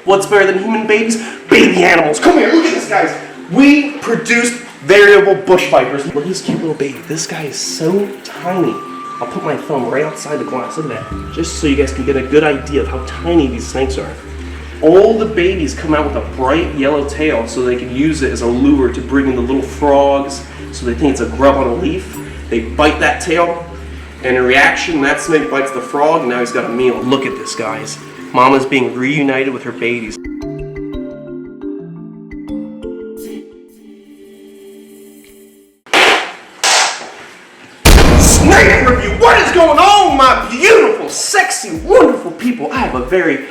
What's better than human babies? Baby animals. Come here, look at this, guys. We produced variable bush vipers. Look at this cute little baby. This guy is so tiny. I'll put my thumb right outside the glass. Look at that. Just so you guys can get a good idea of how tiny these snakes are. All the babies come out with a bright yellow tail so they can use it as a lure to bring in the little frogs. So they think it's a grub on a leaf. They bite that tail, and in reaction, that snake bites the frog, and now he's got a meal. Look at this, guys. Mama's being reunited with her babies. Snake review! What is going on, my beautiful, sexy, wonderful people? I have a very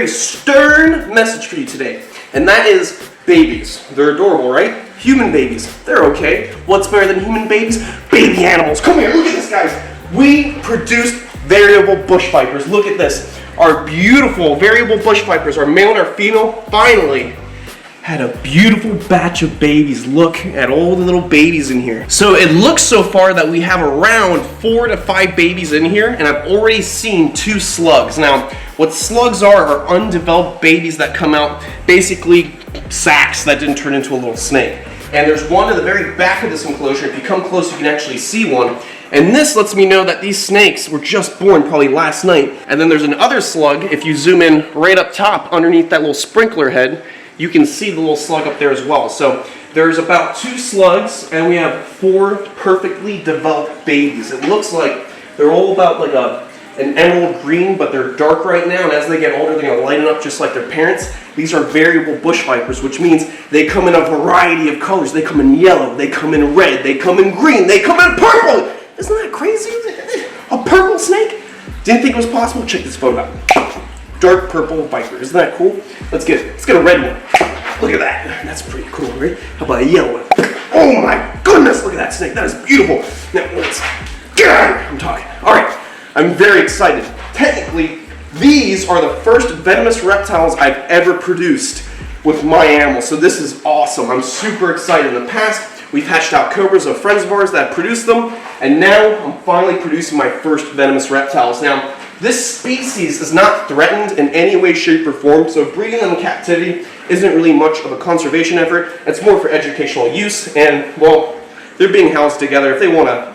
stern message for you today, and that is babies. They're adorable, right? Human babies, they're okay. What's better than human babies? Baby animals. Come here, look at this, guys. We produced variable bush vipers. Look at this. Our beautiful variable bush vipers, our male and our female, finally had a beautiful batch of babies. Look at all the little babies in here. So it looks so far that we have around 4 to 5 babies in here, and I've already seen 2 slugs. Now, what slugs are undeveloped babies that come out, basically sacs that didn't turn into a little snake. And there's one in the very back of this enclosure. If you come close, you can actually see one. And this lets me know that these snakes were just born probably last night. And then there's another slug. If you zoom in right up top underneath that little sprinkler head, you can see the little slug up there as well. So there's about 2 slugs, and we have 4 perfectly developed babies. It looks like they're all about like an emerald green, but they're dark right now, and as they get older, they're going to lighten up just like their parents. These are variable bush vipers, which means they come in a variety of colors. They come in yellow, they come in red, they come in green, they come in purple! Isn't that crazy? A purple snake? Didn't think it was possible? Check this photo out. Dark purple viper. Isn't that cool? Let's get a red one. Look at that. That's pretty cool, right? How about a yellow one? Oh my goodness, look at that snake. That is beautiful. Now let's get out of here. I'm talking. All right, I'm very excited. Technically, these are the first venomous reptiles I've ever produced with my animals. So this is awesome. I'm super excited. In the past, we've hatched out cobras of friends of ours that produced them, and now I'm finally producing my first venomous reptiles. Now, this species is not threatened in any way, shape, or form, so breeding them in captivity isn't really much of a conservation effort. It's more for educational use, and, well, they're being housed together. If they want to,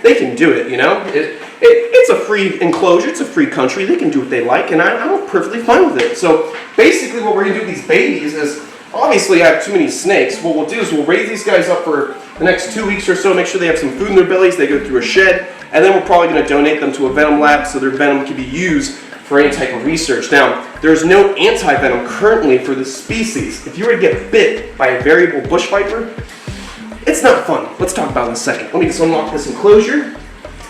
they can do it, you know? It's a free enclosure, it's a free country, they can do what they like, and I'm perfectly fine with it. So, basically what we're going to do with these babies is, obviously I have too many snakes. What we'll do is we'll raise these guys up for the next 2 weeks or so, make sure they have some food in their bellies, they go through a shed, and then we're probably going to donate them to a venom lab so their venom can be used for any type of research. Now, there's no anti-venom currently for this species. If you were to get bit by a variable bush viper, it's not fun. Let's talk about it in a second. Let me just unlock this enclosure,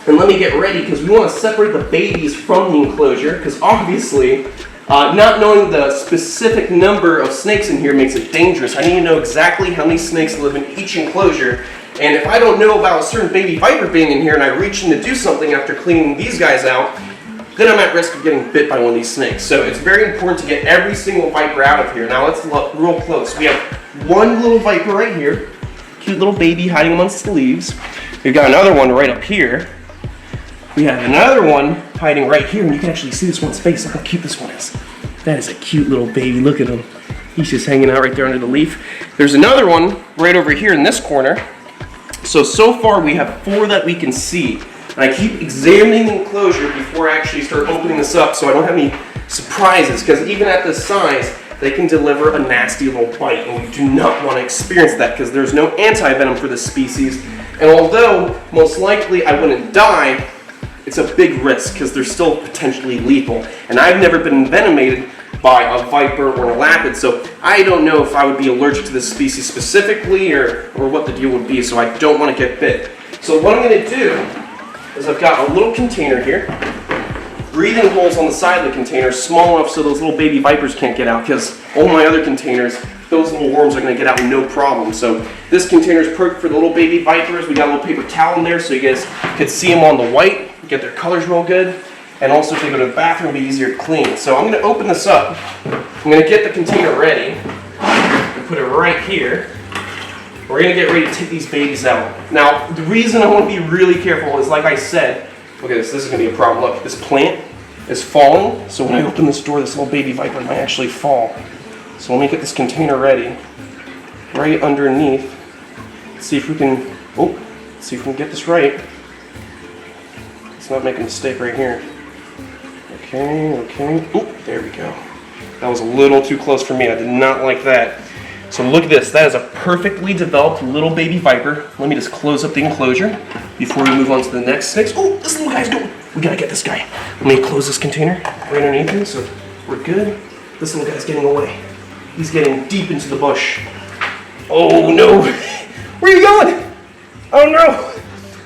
and let me get ready, because we want to separate the babies from the enclosure, because obviously, not knowing the specific number of snakes in here makes it dangerous. I need to know exactly how many snakes live in each enclosure. And if I don't know about a certain baby viper being in here and I reach in to do something after cleaning these guys out, then I'm at risk of getting bit by one of these snakes. So it's very important to get every single viper out of here. Now let's look real close. We have one little viper right here, cute little baby hiding amongst the leaves. We've got another one right up here. We have another one hiding right here, and you can actually see this one's face. Look how cute this one is. That is a cute little baby. Look at him. He's just hanging out right there under the leaf. There's another one right over here in this corner. So far we have 4 that we can see. And I keep examining the enclosure before I actually start opening this up so I don't have any surprises, because even at this size, they can deliver a nasty little bite, and we do not want to experience that because there's no anti-venom for this species. And although most likely I wouldn't die, it's a big risk because they're still potentially lethal. And I've never been envenomated by a viper or a lapid, so I don't know if I would be allergic to this species specifically or what the deal would be, so I don't want to get bit. So what I'm going to do is I've got a little container here, breathing holes on the side of the container, small enough so those little baby vipers can't get out, because all my other containers, those little worms are going to get out no problem. So this container is perfect for the little baby vipers. We got a little paper towel in there so you guys could see them on the white, get their colors real good. And also, if they go to the bathroom, it'll be easier to clean. So I'm going to open this up. I'm going to get the container ready and put it right here. We're going to get ready to take these babies out. Now, the reason I want to be really careful is, like I said, look at this. This is going to be a problem. Look, this plant, is falling. So when I open this door, this little baby viper might actually fall. So let me get this container ready. Right underneath. Let's see if we can, see if we can get this right. Let's not make a mistake right here. Okay. There we go. That was a little too close for me. I did not like that. So look at this. That is a perfectly developed little baby viper. Let me just close up the enclosure before we move on to the next snakes. Oh, this little guy's going. We gotta get this guy. Let me close this container right underneath him so we're good. This little guy's getting away. He's getting deep into the bush. Oh no. Where are you going? Oh no.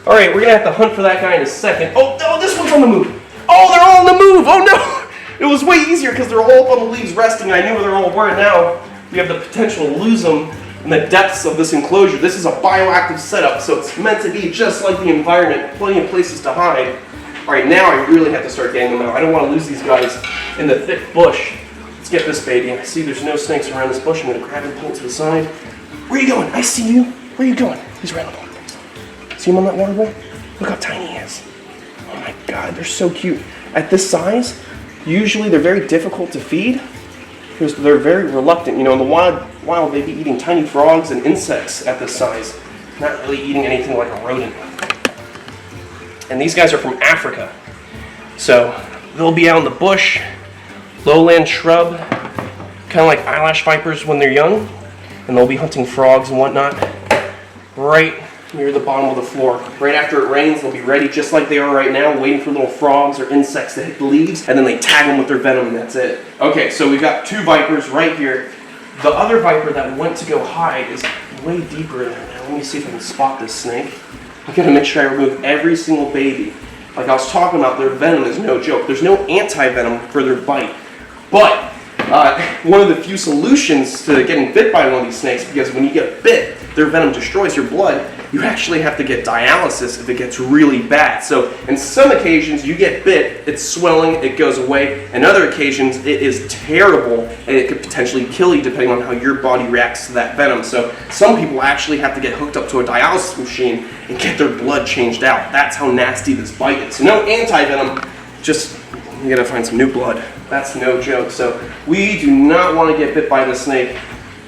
All right, we're gonna have to hunt for that guy in a second. Oh, this one's on the move. Oh, they're all on the move. Oh no. It was way easier because they're all up on the leaves resting. I knew where they're all were. Now we have the potential to lose them in the depths of this enclosure. This is a bioactive setup, so it's meant to be just like the environment, plenty of places to hide. All right, now I really have to start getting them out. I don't want to lose these guys in the thick bush. Let's get this baby. I see there's no snakes around this bush. I'm going to grab him, pull it to the side. Where are you going? I see you. Where are you going? He's right on the water. See him on that waterway? Look how tiny he is. Oh my God, they're so cute. At this size, usually they're very difficult to feed because they're very reluctant. You know, in the wild they'd be eating tiny frogs and insects at this size, not really eating anything like a rodent. And these guys are from Africa. So they'll be out in the bush, lowland shrub, kind of like eyelash vipers when they're young, and they'll be hunting frogs and whatnot right near the bottom of the floor. Right after it rains, they'll be ready just like they are right now, waiting for little frogs or insects to hit the leaves, and then they tag them with their venom, and that's it. Okay, so we've got two vipers right here. The other viper that went to go hide is way deeper in there now. Let me see if I can spot this snake. I gotta make sure I remove every single baby. Like I was talking about, their venom is no joke. There's no anti-venom for their bite. But one of the few solutions to getting bit by one of these snakes, because when you get bit, their venom destroys your blood, you actually have to get dialysis if it gets really bad. So in some occasions, you get bit, it's swelling, it goes away. In other occasions, it is terrible, and it could potentially kill you depending on how your body reacts to that venom. So some people actually have to get hooked up to a dialysis machine and get their blood changed out. That's how nasty this bite is. So no anti-venom, just you gotta find some new blood. That's no joke. So we do not want to get bit by this snake.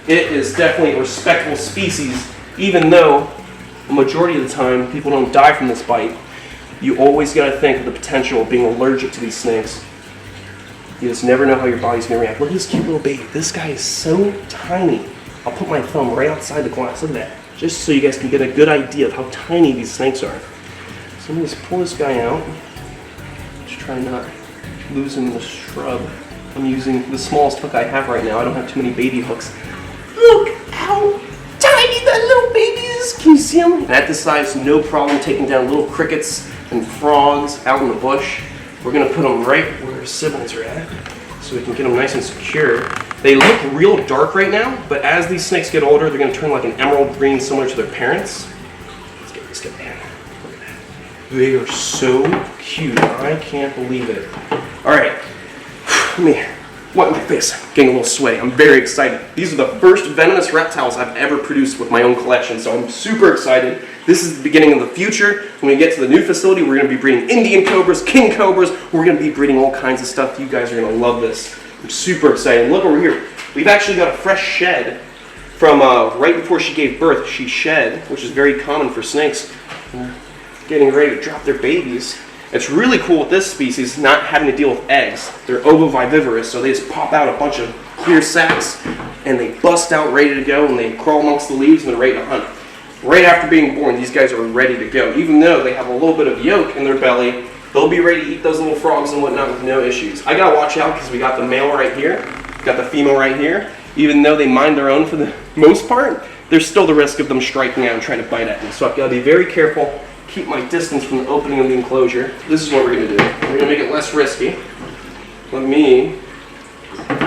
It is definitely a respectable species, even though the majority of the time people don't die from this bite. You always got to think of the potential of being allergic to these snakes. You just never know how your body's going to react. Look at this cute little baby. This guy is so tiny. I'll put my thumb right outside the glass. Look at that. Just so you guys can get a good idea of how tiny these snakes are. So let me just pull this guy out. Just try not to lose him in the shrub. I'm using the smallest hook I have right now. I don't have too many baby hooks. Look how tiny that little baby is. Can you see him? And at this size, no problem taking down little crickets and frogs out in the bush. We're going to put them right where their siblings are at so we can get them nice and secure. They look real dark right now, but as these snakes get older, they're going to turn like an emerald green similar to their parents. Let's get this guy in. Look at that. They are so cute. I can't believe it. All right. Let me wipe my face. Getting a little sweaty. I'm very excited. These are the first venomous reptiles I've ever produced with my own collection, so I'm super excited. This is the beginning of the future. When we get to the new facility, we're going to be breeding Indian cobras, king cobras. We're going to be breeding all kinds of stuff. You guys are going to love this. I'm super excited. Look over here. We've actually got a fresh shed from right before she gave birth. She shed, which is very common for snakes, getting ready to drop their babies. It's really cool with this species not having to deal with eggs. They're ovoviviparous, so they just pop out a bunch of clear sacs and they bust out ready to go, and they crawl amongst the leaves and they're ready to hunt. Right after being born, these guys are ready to go. Even though they have a little bit of yolk in their belly, they'll be ready to eat those little frogs and whatnot with no issues. I gotta watch out because we got the male right here, got the female right here. Even though they mind their own for the most part, there's still the risk of them striking out and trying to bite at me. So I've gotta be very careful. Keep my distance from the opening of the enclosure. This is what we're going to do. We're going to make it less risky. You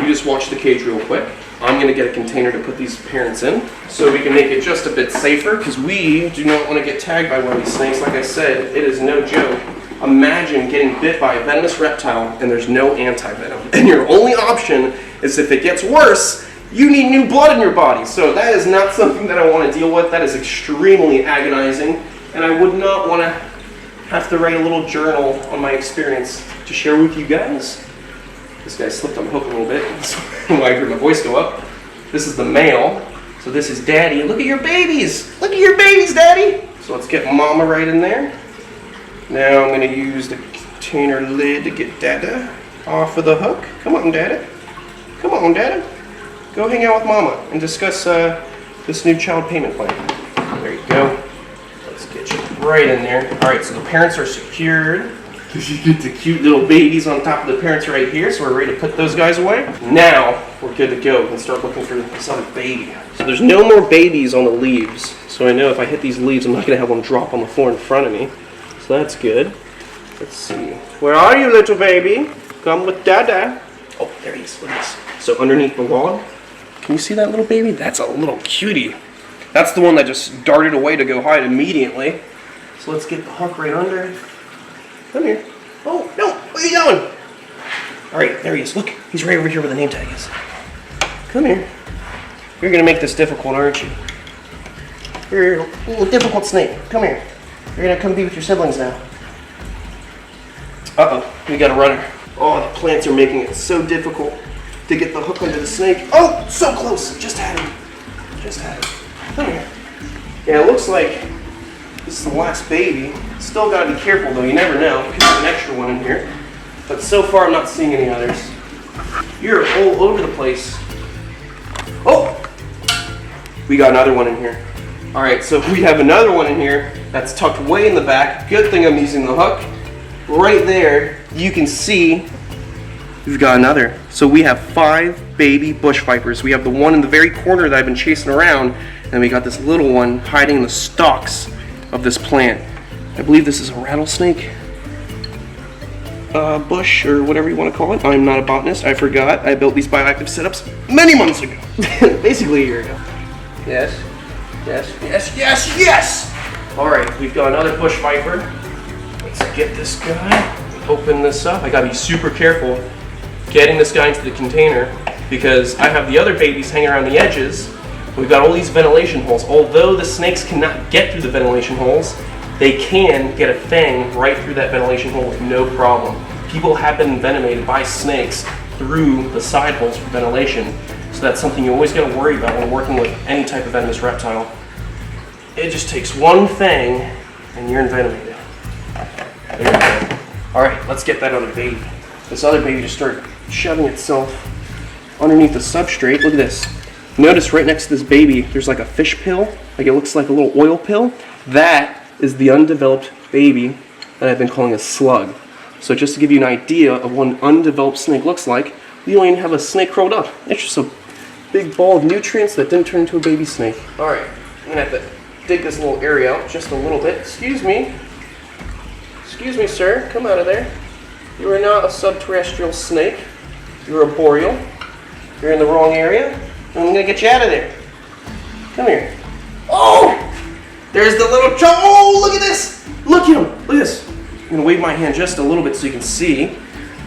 just watch the cage real quick. I'm going to get a container to put these parents in so we can make it just a bit safer, because we do not want to get tagged by one of these snakes. Like I said, it is no joke. Imagine getting bit by a venomous reptile and there's no anti-venom. And your only option is, if it gets worse, you need new blood in your body. So that is not something that I want to deal with. That is extremely agonizing. And I would not want to have to write a little journal on my experience to share with you guys. This guy slipped on the hook a little bit, so I heard my voice go up. This is the male, so this is Daddy. Look at your babies! Look at your babies, Daddy! So let's get Mama right in there. Now I'm going to use the container lid to get Dada off of the hook. Come on, Dada. Come on, Dada. Go hang out with Mama and discuss this new child payment plan. There you go. Let's get you right in there. Alright, so the parents are secured. You get the cute little babies on top of the parents right here, so we're ready to put those guys away. Now, we're good to go. We can start looking for this other baby. So there's no more babies on the leaves. So I know if I hit these leaves, I'm not going to have one drop on the floor in front of me. So that's good. Let's see. Where are you, little baby? Come with Dada. Oh, there he is. Look at this. So underneath the log, can you see that little baby? That's a little cutie. That's the one that just darted away to go hide immediately. So let's get the hook right under. Come here. Oh, no. What are you doing? All right, there he is. Look, he's right over here where the name tag is. Come here. You're going to make this difficult, aren't you? You're a little difficult snake. Come here. You're going to come be with your siblings now. Uh-oh. We got a runner. Oh, the plants are making it so difficult to get the hook under the snake. Oh, so close. Just had him. Just had him. Come here. Yeah, it looks like this is the last baby. Still got to be careful, though. You never know. Could have an extra one in here. But so far, I'm not seeing any others. You're all over the place. Oh! We got another one in here. All right, so we have another one in here that's tucked way in the back. Good thing I'm using the hook. Right there, you can see we've got another. So we have 5 baby bush vipers. We have the one in the very corner that I've been chasing around, and we got this little one hiding in the stalks of this plant. I believe this is a rattlesnake bush, or whatever you want to call it. I'm not a botanist. I forgot. I built these bioactive setups many months ago. Basically a year ago. Yes. Yes. Yes. Yes. Yes! Alright, we've got another bush viper. Let's get this guy. Open this up. I gotta be super careful getting this guy into the container because I have the other babies hanging around the edges. We've got all these ventilation holes. Although the snakes cannot get through the ventilation holes, they can get a fang right through that ventilation hole with no problem. People have been envenomated by snakes through the side holes for ventilation. So that's something you always got to worry about when working with any type of venomous reptile. It just takes one fang and you're envenomated. There you go. Alright, let's get that other baby. This other baby just started shoving itself underneath the substrate. Look at this. Notice right next to this baby, there's like a fish pill. Like it looks like a little oil pill. That is the undeveloped baby that I've been calling a slug. So just to give you an idea of what an undeveloped snake looks like, we don't even have a snake curled up. It's just a big ball of nutrients that didn't turn into a baby snake. Alright, I'm going to have to dig this little area out just a little bit. Excuse me. Excuse me, sir. Come out of there. You are not a subterrestrial snake. You're a boreal. You're in the wrong area. I'm going to get you out of there. Come here. Oh! There's the little chunk. Oh, look at this! Look at him! Look at this. I'm going to wave my hand just a little bit so you can see.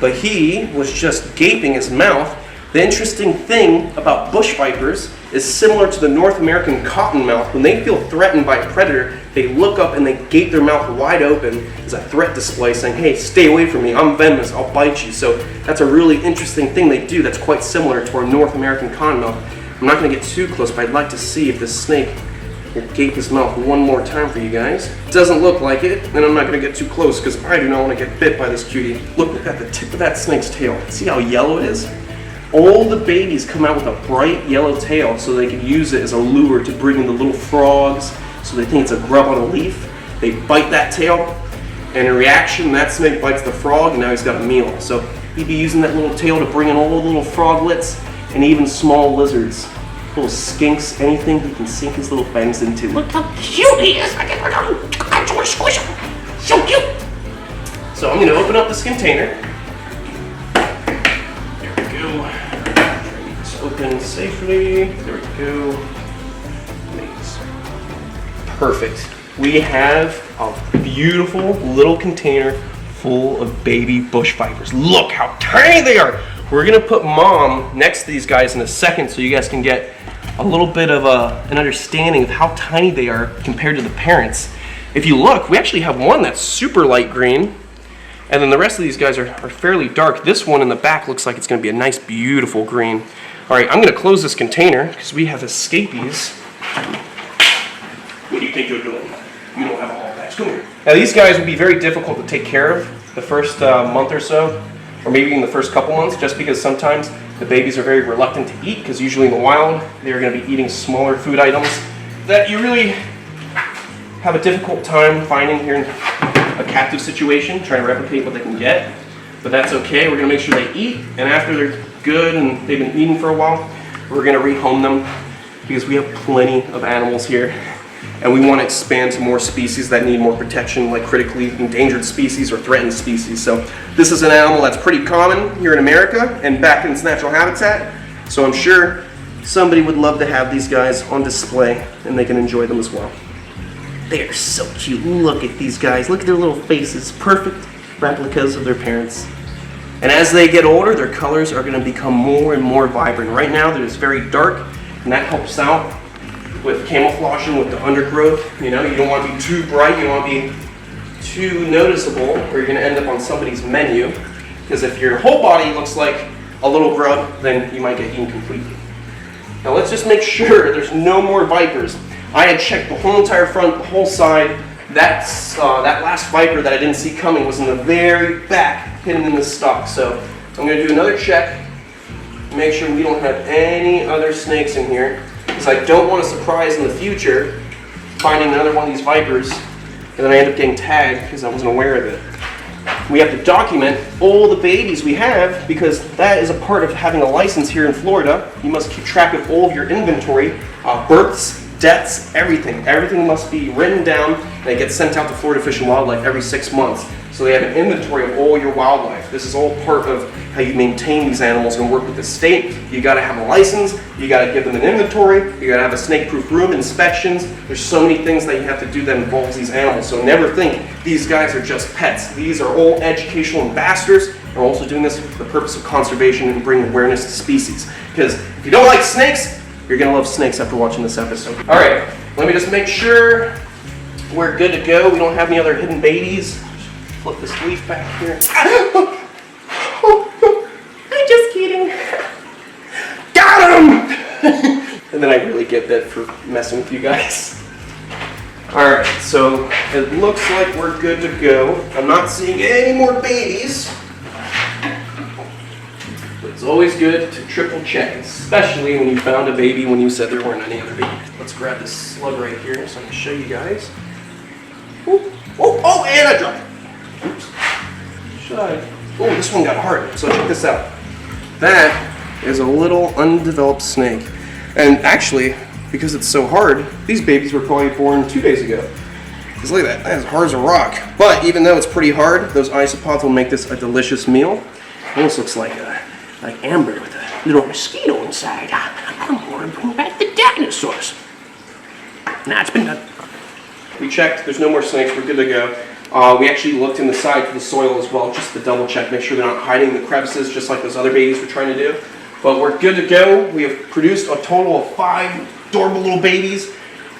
But he was just gaping his mouth. The interesting thing about bush vipers is similar to the North American cottonmouth. When they feel threatened by a predator, they look up and they gape their mouth wide open as a threat display saying, hey, stay away from me, I'm venomous, I'll bite you. So that's a really interesting thing they do that's quite similar to our North American cottonmouth. I'm not going to get too close, but I'd like to see if this snake will gape his mouth one more time for you guys. Doesn't look like it, and I'm not going to get too close because I do not want to get bit by this cutie. Look at the tip of that snake's tail. See how yellow it is? All the babies come out with a bright yellow tail so they can use it as a lure to bring in the little frogs so they think it's a grub on a leaf. They bite that tail, and in reaction, that snake bites the frog, and now he's got a meal. So he'd be using that little tail to bring in all the little froglets and even small lizards. Little skinks, anything he can sink his little fangs into. Look how cute he is! I want to squish him! So cute! So I'm going to open up this container. There we go. Try to get this open safely. There we go. Nice. Perfect. We have a beautiful little container full of baby bush vipers. Look how tiny they are! We're going to put Mom next to these guys in a second so you guys can get a little bit of an understanding of how tiny they are compared to the parents. if you look, we actually have one that's super light green, and then the rest of these guys are fairly dark. This one in the back looks like it's going to be a nice, beautiful green. All right, I'm going to close this container because we have escapees. What do you think you're doing? You don't have a hall pass. Come here. Now, these guys would be very difficult to take care of the first month or so, or maybe even the first couple months, just because sometimes the babies are very reluctant to eat, because usually in the wild, they're going to be eating smaller food items that you really have a difficult time finding here in a captive situation, trying to replicate what they can get. But that's okay. We're going to make sure they eat, and after they're good and they've been eating for a while, we're going to rehome them, because we have plenty of animals here, and we want to expand to more species that need more protection, like critically endangered species or threatened species. So this is an animal that's pretty common here in America and back in its natural habitat. So I'm sure somebody would love to have these guys on display, and they can enjoy them as well. They are so cute. Look at these guys. Look at their little faces. Perfect replicas of their parents. And as they get older, their colors are going to become more and more vibrant. Right now, they're just very dark, and that helps out with camouflaging with the undergrowth. You know, you don't want to be too bright. You don't want to be too noticeable, or you're going to end up on somebody's menu. Because if your whole body looks like a little grub, then you might get eaten completely. Now let's just make sure there's no more vipers. I had checked the whole entire front, the whole side. That last viper that I didn't see coming was in the very back, hidden in the stalk. So I'm going to do another check, make sure we don't have any other snakes in here, because I don't want a surprise in the future finding another one of these vipers, and then I end up getting tagged because I wasn't aware of it. We have to document all the babies we have, because that is a part of having a license here in Florida. You must keep track of all of your inventory, births, deaths, everything. Everything must be written down, and it gets sent out to Florida Fish and Wildlife every 6 months. So they have an inventory of all your wildlife. This is all part of how you maintain these animals and work with the state. You got to have a license, you got to give them an inventory, you got to have a snake-proof room, inspections. There's so many things that you have to do that involves these animals. So never think these guys are just pets. These are all educational ambassadors. We're also doing this for the purpose of conservation and bring awareness to species. Because if you don't like snakes, you're going to love snakes after watching this episode. All right, let me just make sure we're good to go. We don't have any other hidden babies. Flip this leaf back here. I'm just kidding. Got him! And then I really get that for messing with you guys. All right, so it looks like we're good to go. I'm not seeing any more babies. It's always good to triple check, especially when you found a baby when you said there weren't any other babies. Let's grab this slug right here so I can show you guys. Oh, and I dropped it. Oops. Oh, this one got hard, so check this out. That is a little undeveloped snake. And actually, because it's so hard, these babies were probably born 2 days ago. Because look at that, that's as hard as a rock. But even though it's pretty hard, those isopods will make this a delicious meal. Almost looks like amber with a little mosquito inside. I'm going to bring back the dinosaurs. Nah, it's been done. We checked, there's no more snakes, we're good to go. We actually looked in the side to the soil as well, just to double check, make sure they're not hiding in the crevices, just like those other babies we're trying to do. But we're good to go. We have produced a total of 5 adorable little babies.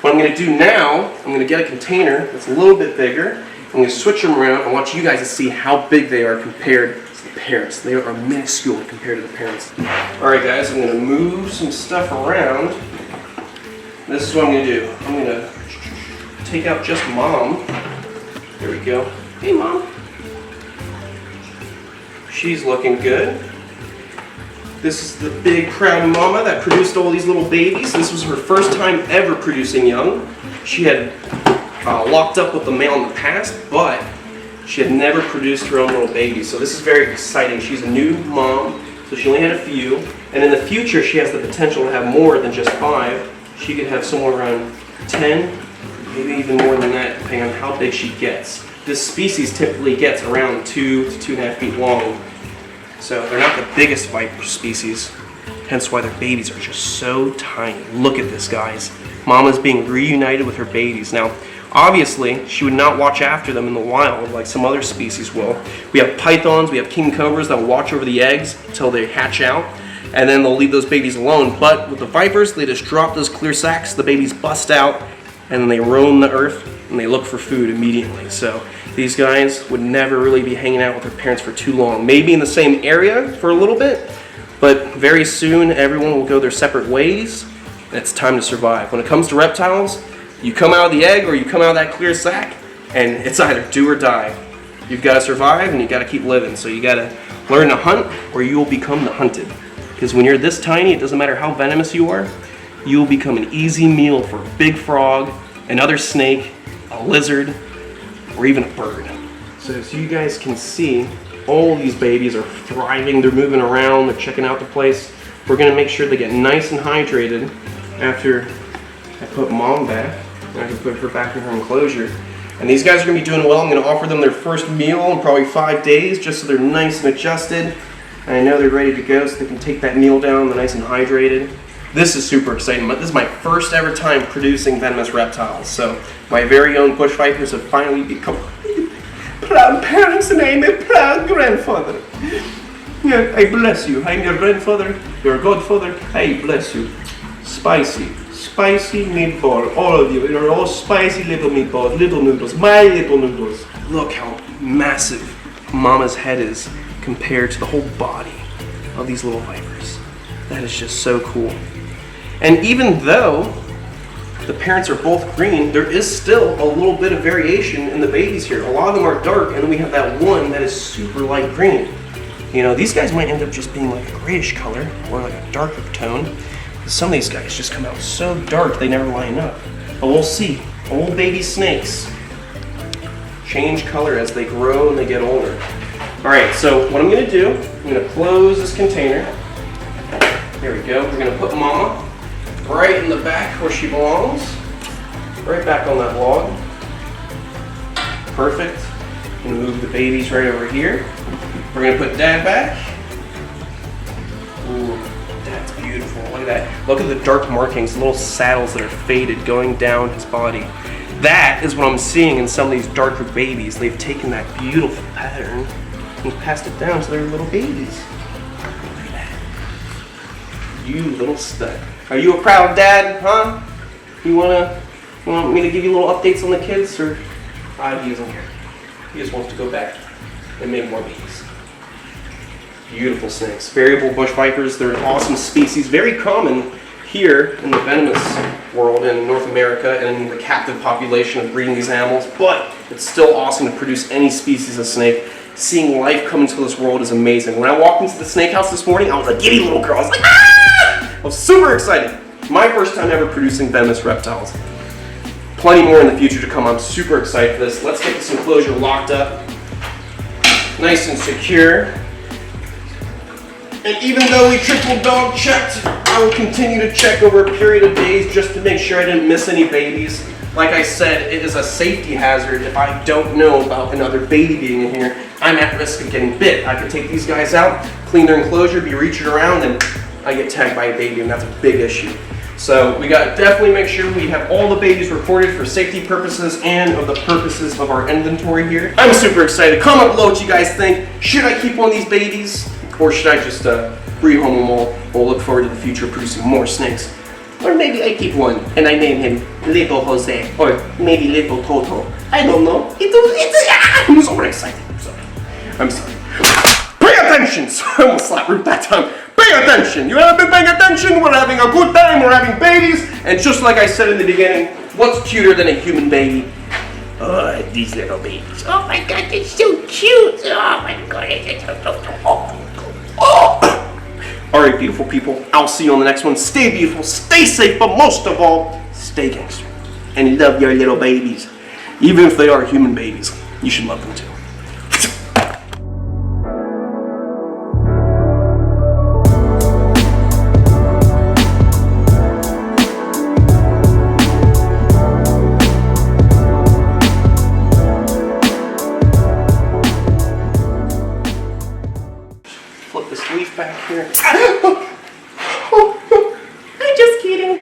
What I'm going to do now, I'm going to get a container that's a little bit bigger. I'm going to switch them around. I want you guys to see how big they are compared to the parents. They are minuscule compared to the parents. Alright guys, I'm going to move some stuff around. This is what I'm going to do. I'm going to take out just Mom. There we go. Hey Mom. She's looking good. This is the big proud mama that produced all these little babies. This was her first time ever producing young. She had locked up with the male in the past, but she had never produced her own little babies. So this is very exciting. She's a new mom, so she only had a few. And in the future, she has the potential to have more than just 5. She could have somewhere around 10, maybe even more than that, depending on how big she gets. This species typically gets around 2 to 2.5 feet long. So they're not the biggest viper species, hence why their babies are just so tiny. Look at this, guys. Mama's being reunited with her babies. Now, obviously, she would not watch after them in the wild like some other species will. We have pythons, we have king cobras that will watch over the eggs until they hatch out, and then they'll leave those babies alone. But with the vipers, they just drop those clear sacs, the babies bust out, and then they roam the earth and they look for food immediately. So these guys would never really be hanging out with their parents for too long. Maybe in the same area for a little bit, but very soon everyone will go their separate ways. It's time to survive. When it comes to reptiles, you come out of the egg or you come out of that clear sack, and it's either do or die. You've got to survive and you got to keep living. So you got to learn to hunt or you will become the hunted. Because when you're this tiny, it doesn't matter how venomous you are, you will become an easy meal for a big frog, another snake, a lizard, or even a bird. So as you guys can see, all these babies are thriving. They're moving around, they're checking out the place. We're going to make sure they get nice and hydrated after I put mom back. I can put her back in her enclosure. And these guys are going to be doing well. I'm going to offer them their first meal in probably 5 days, just so they're nice and adjusted. And I know they're ready to go, so they can take that meal down, they're nice and hydrated. This is super exciting. This is my first ever time producing venomous reptiles. So my very own bush vipers have finally become proud parents, and I'm a proud grandfather. Yeah, I bless you. I'm your grandfather, your godfather. I bless you. Spicy meatball, all of you. You're all spicy little meatballs, little noodles, my little noodles. Look how massive Mama's head is compared to the whole body of these little vipers. That is just so cool. And even though the parents are both green, there is still a little bit of variation in the babies here. A lot of them are dark, and then we have that one that is super light green. You know, these guys might end up just being like a grayish color or like a darker tone. Some of these guys just come out so dark they never line up. But we'll see. Old baby snakes change color as they grow and they get older. Alright, so what I'm going to do, I'm going to close this container. There we go. We're going to put Mama right in the back where she belongs. Right back on that log. Perfect. I'm going to move the babies right over here. We're going to put Dad back. Ooh. That's beautiful. Look at that. Look at the dark markings, the little saddles that are faded going down his body. That is what I'm seeing in some of these darker babies. They've taken that beautiful pattern and passed it down to their little babies. Look at that. You little stud. Are you a proud dad, huh? You want me to give you little updates on the kids, or he doesn't care. He just wants to go back and make more babies. Beautiful snakes. Variable bush vipers, they're an awesome species, very common here in the venomous world in North America and in the captive population of breeding these animals, but it's still awesome to produce any species of snake. Seeing life come into this world is amazing. When I walked into the snake house this morning, I was a giddy little girl. I was like, ah! I was super excited. My first time ever producing venomous reptiles. Plenty more in the future to come. I'm super excited for this. Let's get this enclosure locked up. Nice and secure. And even though we triple dog checked, I will continue to check over a period of days just to make sure I didn't miss any babies. Like I said, it is a safety hazard. If I don't know about another baby being in here, I'm at risk of getting bit. I could take these guys out, clean their enclosure, be reaching around, and I get tagged by a baby, and that's a big issue. So we got to definitely make sure we have all the babies reported for safety purposes and of the purposes of our inventory here. I'm super excited. Comment below what you guys think. Should I keep one of these babies? Or should I just rehome them all? We'll look forward to the future of producing more snakes. Or maybe I keep one and I name him Little Jose. Or maybe Little Toto. I don't know. I'm so excited. I'm sorry. Pay attention! So I almost slapped Ruth that time. Pay attention! You haven't been paying attention? We're having a good time. We're having babies. And just like I said in the beginning, what's cuter than a human baby? Oh, these little babies. Oh my God, they're so cute. Oh my God, they're so Alright, beautiful people. I'll see you on the next one. Stay beautiful, stay safe, but most of all, stay gangster. And love your little babies. Even if they are human babies, you should love them too.